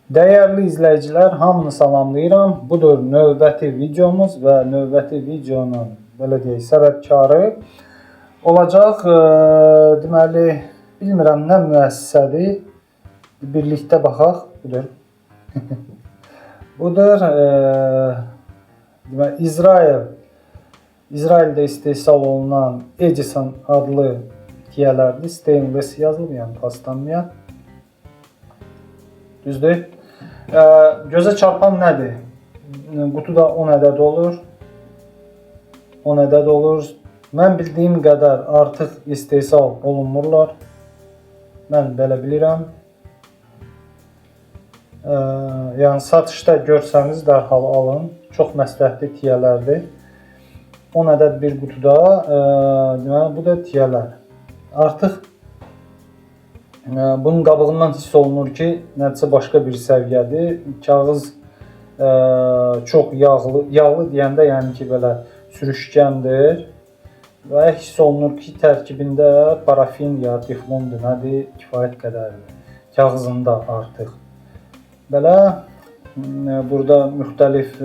Değerli izleyiciler, hamını salamlayıram. Budur növbəti videomuz və növbəti videonun belə deyək səbəbkarı olacaq. Deməli, bilmirəm nə müəssisədir. Birlikdə baxaq. Budur. Budur. Deməli, İsraildə istehsal olunan Edison adlı tiyələrdir. Stainless yazılır, yəni paslanmayan. Düzdür? Gözə çarpan nədir? Qutuda 10 ədəd olur. 10 ədəd olur. Mən bildiyim qədər artıq istehsal olunmurlar. Mən belə bilirəm. Yəni satışda görsəniz dərhal alın. Çox məsləhətli tiyələrdir. 10 ədəd bir qutuda, deməli bu da tiyələr. Artıq bunun qabığından hiss olunur ki, nəticə başqa bir səviyyədir. Kağız çox yağlı deyəndə, yəni ki, belə sürüşkəndir və hiss olunur ki, tərkibində parafin ya teflondur, nədir, kifayət qədərdir. Kağızında artıq. Belə burada müxtəlif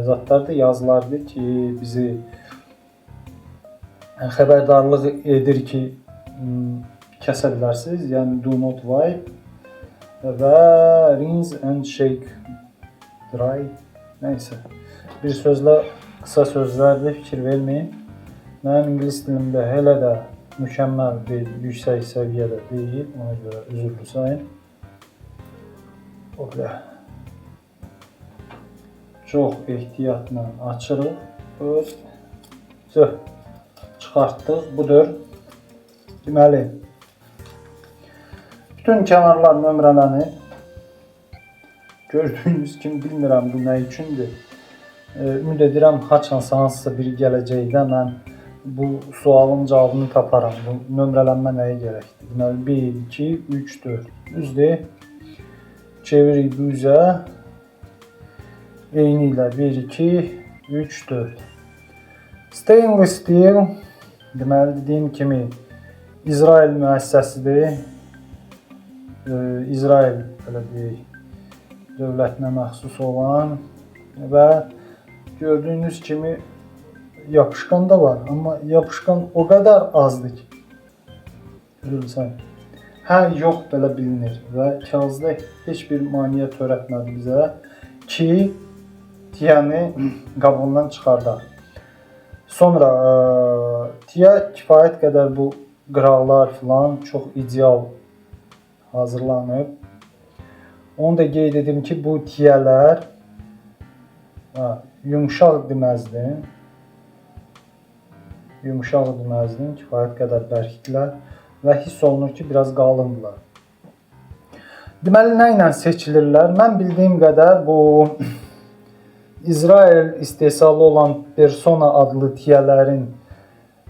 zatlardır, yazılardır ki, bizi xəbərdarlıq edir ki, kəsə bilərsiniz. Yəni do not wipe və rinse and shake dry. Nəysə. Bir sözlə qısa sözlərdir, fikir verməyin. Mənim ingilis dilimdə hələ də mükəmməl bir yüksək səviyyədə deyil. Ona görə üzrlü sayın. Ola. Çox ehtiyatla açırıq. Çıxartdıq. Budur. Deməli, bütün kənarlar nömrələnir. Gördüyünüz kimi bilmirəm bu nə üçündür. Ümid edirəm hansısa biri gələcəkdə mən bu sualın cavabını taparam. Bu nömrələnmə nəyə gərəkdir? Deməli 1, 2, 3, 4. Düzdür? Çeviririk bu üzə. Eyni ilə 1, 2, 3, 4. Stainless steel, deməli dediyim kimi İsrail müəssisəsidir. İsrail belə deyək, dövlətinə məxsus olan və gördüyünüz kimi yapışqan da var, amma yapışqan o qədər azdır ki, görürsən. Hə, yox belə bilinir və kağızda heç bir maneə törətmədi bizə ki, tiyəni qabığından çıxardaq. Sonra tiyə kifayət qədər bu qıraqlar filan çox ideal hazırlanıb. Onu da qeyd edim ki, bu tiyələr yumşaq deməzdim. Yumşaq deməzdim, kifayət qədər bərkdilər və hiss olunur ki, biraz qalındılar. Deməli, nə ilə seçilirlər? Mən bildiyim qədər bu İsrail istehsalı olan Persona adlı tiyələrin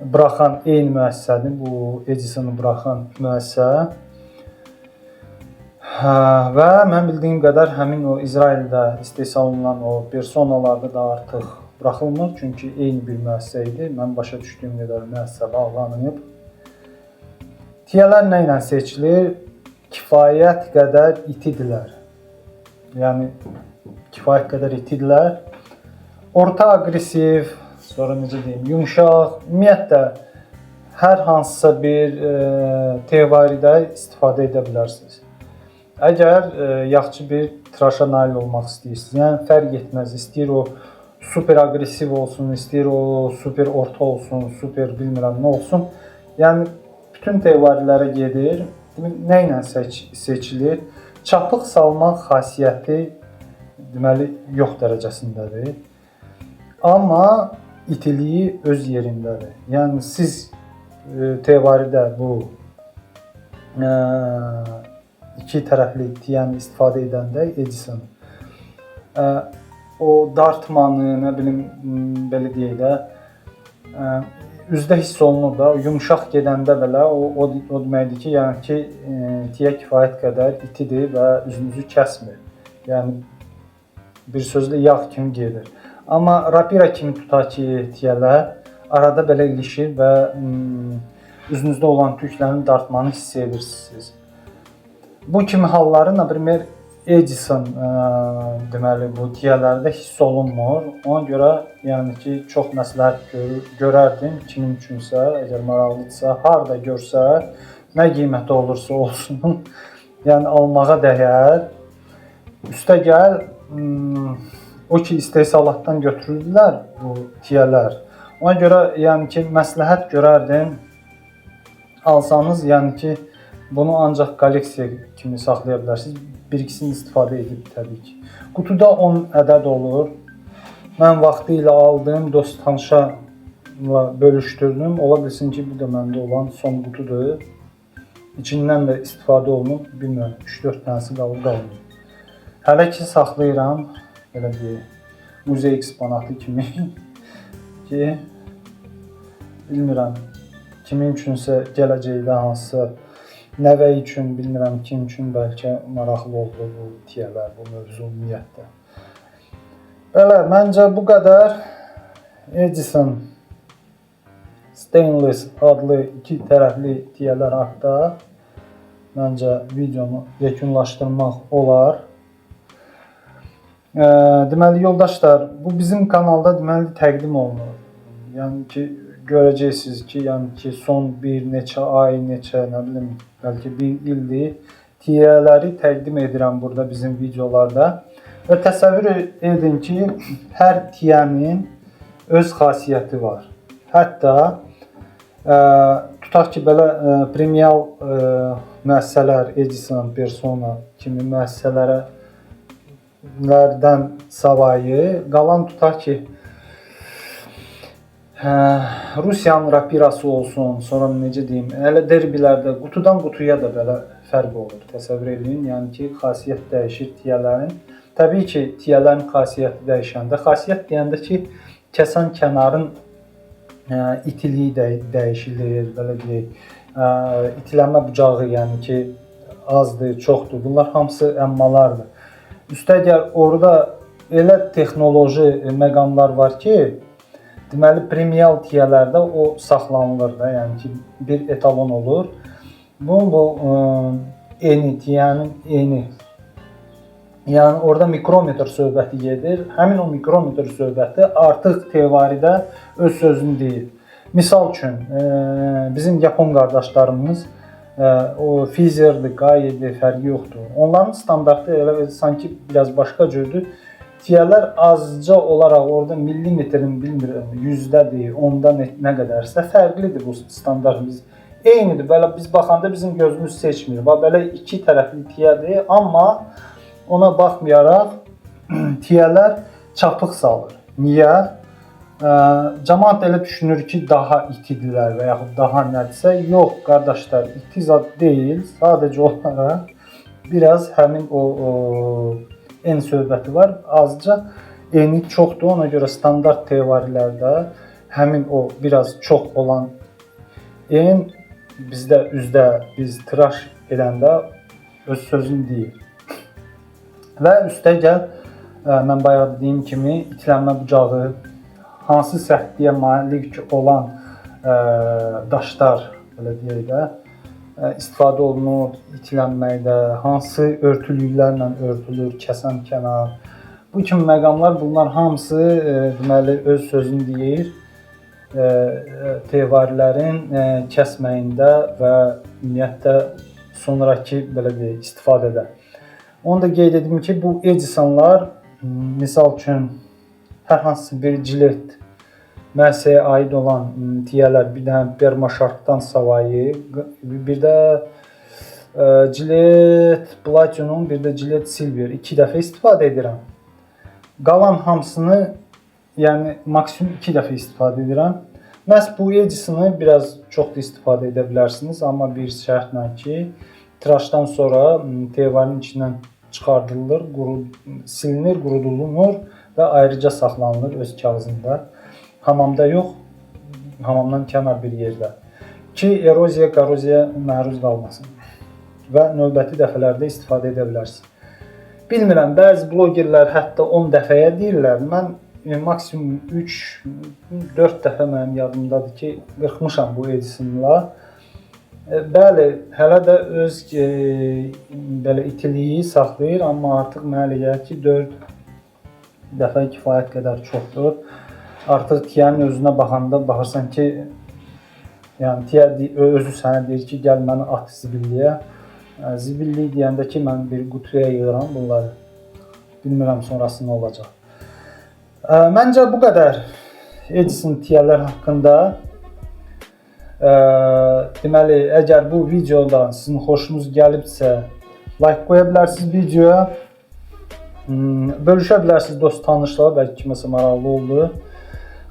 buraxan eyni müəssisədir. Bu Edisonu buraxan müəssisə. Və mən bildiyim qədər həmin o İsraildə istehsal olunan o Personalarda da artıq buraxılmır. Çünki eyni bir müəssisə idi. Mən başa düşdüyüm qədər müəssisə bağlanıb. Tiyələr nə ilə seçilir? Kifayət qədər itidirlər. Yəni kifayət qədər itidirlər. Orta aqressiv, sonra necə deyim, yumşaq, ümumiyyətlə hər hansısa bir tevaridə istifadə edə bilərsiniz. Əgər yaxşı bir tıraşa nail olmaq istəyirsiniz, yəni fərq etməz, istəyir o super aqressiv olsun, istəyir o super orta olsun, super bilmirəm nə olsun. Yəni bütün tevarilərə gedir. Nə ilə seçilir? Çapıq salmaq xasiyyəti deməli yox dərəcəsindədir. Amma itiliyi öz yerindədir. Yəni siz tevaridə bu iki tərəfli tiyəni istifadə edəndə Edison o dartmanı, nə bilim, belə deyək də, üzdə hiss olunur da, yumşaq gedəndə belə o deməkdir ki, yəni ki, tiyə kifayət qədər itidir və üzünüzü kəsmir. Yəni bir sözlə yağ kimi gedir. Amma rapira kimi tutaq ki, tiyələr arada belə ilişir və üzünüzdə olan tüklərin dartmanı hiss edirsiniz. Bu kimi halları, например, Edison deməli bu tiyələrdə hiss olunmur. Ona görə yəni ki, çox məsləhət görərdim kimin üçünsə, əgər maraqlıdırsa, harda görsə, nə qiyməti olursa olsun, yəni almağa dəyər. Üstəgəl o ki, istehsalatdan götürüldülər bu tiyələr. Ona görə yəni ki, məsləhət görərdim alsanız, yəni ki, bunu ancaq kolleksiya kimi saxlaya bilərsiniz. Bir-ikisini istifadə edib təbii ki. Qutuda 10 ədəd olur. Mən vaxtı ilə aldım, dost tanışla bölüşdürdüm. Ola bilsin ki, bu da məndə olan son qutudur. İçindən də istifadə olunub, bilmirəm, 3-4 dənəsi qalıb. Hələ ki saxlayıram, belə bir muzey eksponatı kimi ki, bilmirəm, kimin üçünsə gələcəkdə hansısa nəvə üçün, bilmirəm kim üçün bəlkə maraqlı olur bu tiyələr, bu mövzu ümumiyyətlə. Belə, məncə bu qədər Edison Stainless adlı iki tərəfli tiyələr haqqında məncə videonu yekunlaşdırmaq olar. Deməli, yoldaşlar, bu bizim kanalda deməli təqdim olunur. Yəni ki, görəcəksiniz ki, yəni ki, son bir neçə ay, nə bilim, bəlkə bir ildir tiyələri təqdim edirəm burada bizim videolarda. Və təsəvvür edin ki, hər tiyənin öz xasiyyəti var. Hətta tutaq ki, belə premium müəssisələr, Edison, Persona kimi müəssisələrdən savayı qalan tutaq ki, Rusiyanın rapirası olsun, sonra necə deyim, elə derbilərdə qutudan qutuya da belə fərq olur. Təsəvvür edin, yəni ki, xasiyyət dəyişir tiyələrin. Təbii ki, tiyələrin xasiyyəti dəyişəndə, xasiyyət deyəndə ki, kəsən kənarın itiliyi dəyişilir, belə deyək, itilənmə bucağı, yəni ki, azdır, çoxdur. Bunlar hamısı əmmalardır. Üstəgəl orada elə texnoloji məqamlar var ki, deməli, premium tiyələrdə o saxlanılır da, yəni ki, bir etalon olur. Bu eni, tiyənin eni. Yəni, orada mikrometr söhbəti gedir. Həmin o mikrometr söhbəti artıq teoridə öz sözünü deyir. Misal üçün, bizim Yapon qardaşlarımız o Fizerdir, Gaiyedir, fərqi yoxdur. Onların standartı elə sanki biraz başqa cürdür. Tiyələr azca olaraq orada millimetrin, bilmirəm, yüzdədir, onda nə qədərsə fərqlidir bu standartımız. Eynidir, belə biz baxanda bizim gözümüz seçmir. Belə iki tərəfli tiyədir, amma ona baxmayaraq tiyələr çapıq salır. Niyə? Cəmaət elə düşünür ki, daha itidirlər və yaxud daha nədirsə. Yox, qardaşlar, iti zad deyil, sadəcə olaraq biraz həmin o en söhbəti var. Azca eni çoxdur, ona görə standart teorilərdə həmin o biraz çox olan en bizdə üzdə biz tıraş edəndə öz sözünü deyir. Və üstəgəl mən bayaq dediyim kimi itilənmə bucağı, hansı sərtliyə malik olan daşlar, belə deyək də, istifadə olunur itilənməkdə, hansı örtülüklərlə örtülür, kəsən kənar. Bu kimi məqamlar, bunlar hamısı deməli öz sözünü deyir teorilərin kəsməyində və ümumiyyətlə sonrakı belə deyək istifadədə. Onu da qeyd edim ki, bu Edisonlar misal üçün hər hansı bir jilet müəssisəyə aid olan tiyələr, bir dənə Permaşartdan savayı, bir də jilet Platinum, bir də jilet Silver 2 dəfə istifadə edirəm. Qalan hamısını, yəni maksimum 2 dəfə istifadə edirəm. Məhz bu Edisonu biraz çox da istifadə edə bilərsiniz, amma bir şərtlə ki, tıraşdan sonra tevarın içindən çıxardılır, silinir, qurudulur və ayrıca saxlanılır öz kağızında. Hamamda yox, hamamdan kənar bir yerdə ki, eroziya, koroziyaya məruz qalmasın və növbəti dəfələrdə istifadə edə bilərsiniz. Bilmirəm, bəzi blogerlər hətta 10 dəfəyə deyirlər. Mən maksimum 3-4 dəfə mənim yadımdadır ki, qırxmışam bu Edisonla. Bəli, hələ də öz belə itiliyi saxlayır, amma artıq mənə elə gəlir ki, 4 dəfə kifayət qədər çoxdur. Artıq tiyənin özünə baxanda baxırsan ki, yəni tiyə özü sənə deyir ki, gəl məni at zibilliyə. Zibillik deyəndə ki, mən bir qutuya yığıram bunları. Bilmirəm sonrası nə olacaq. Məncə bu qədər Edison tiyələr haqqında. Deməli, əgər bu videoda sizin xoşunuz gəlibsə, like qoya bilərsiniz videoya. Bölüşə bilərsiniz dost tanışlar, bəlkə kiməsə maraqlı oldu.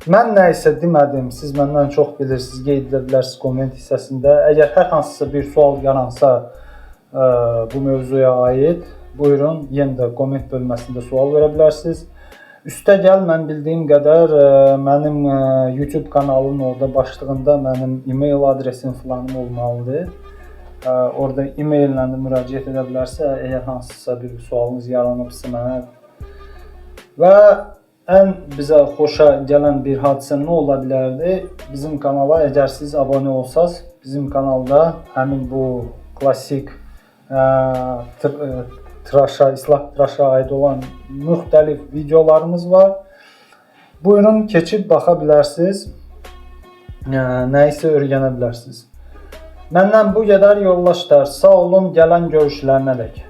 Mən nə isə demədim, siz məndən çox bilirsiniz, qeyd edə bilərsiniz komment hissəsində. Əgər hər hansısa bir sual yaransa bu mövzuya aid, buyurun, yenə də komment bölməsində sual verə bilərsiniz. Üstəgəl, mən bildiyim qədər mənim YouTube kanalının orada başlığında mənim e-mail adresim falan olmalıdır. Orada e-maillə də müraciət edə bilərsə, əgər hansısa bir sualınız yaranıbsa mənə. Və ən bizə xoşa gələn bir hadisə nə ola bilərdi? Bizim kanala əgər siz abunə olsaz, bizim kanalda həmin bu klassik islah tıraşa aid olan müxtəlif videolarımız var. Buyurun, keçib baxa bilərsiniz, nə isə öyrənə bilərsiniz. Məndən bu qədər yoldaşlar, sağ olun, gələn görüşlərinədək.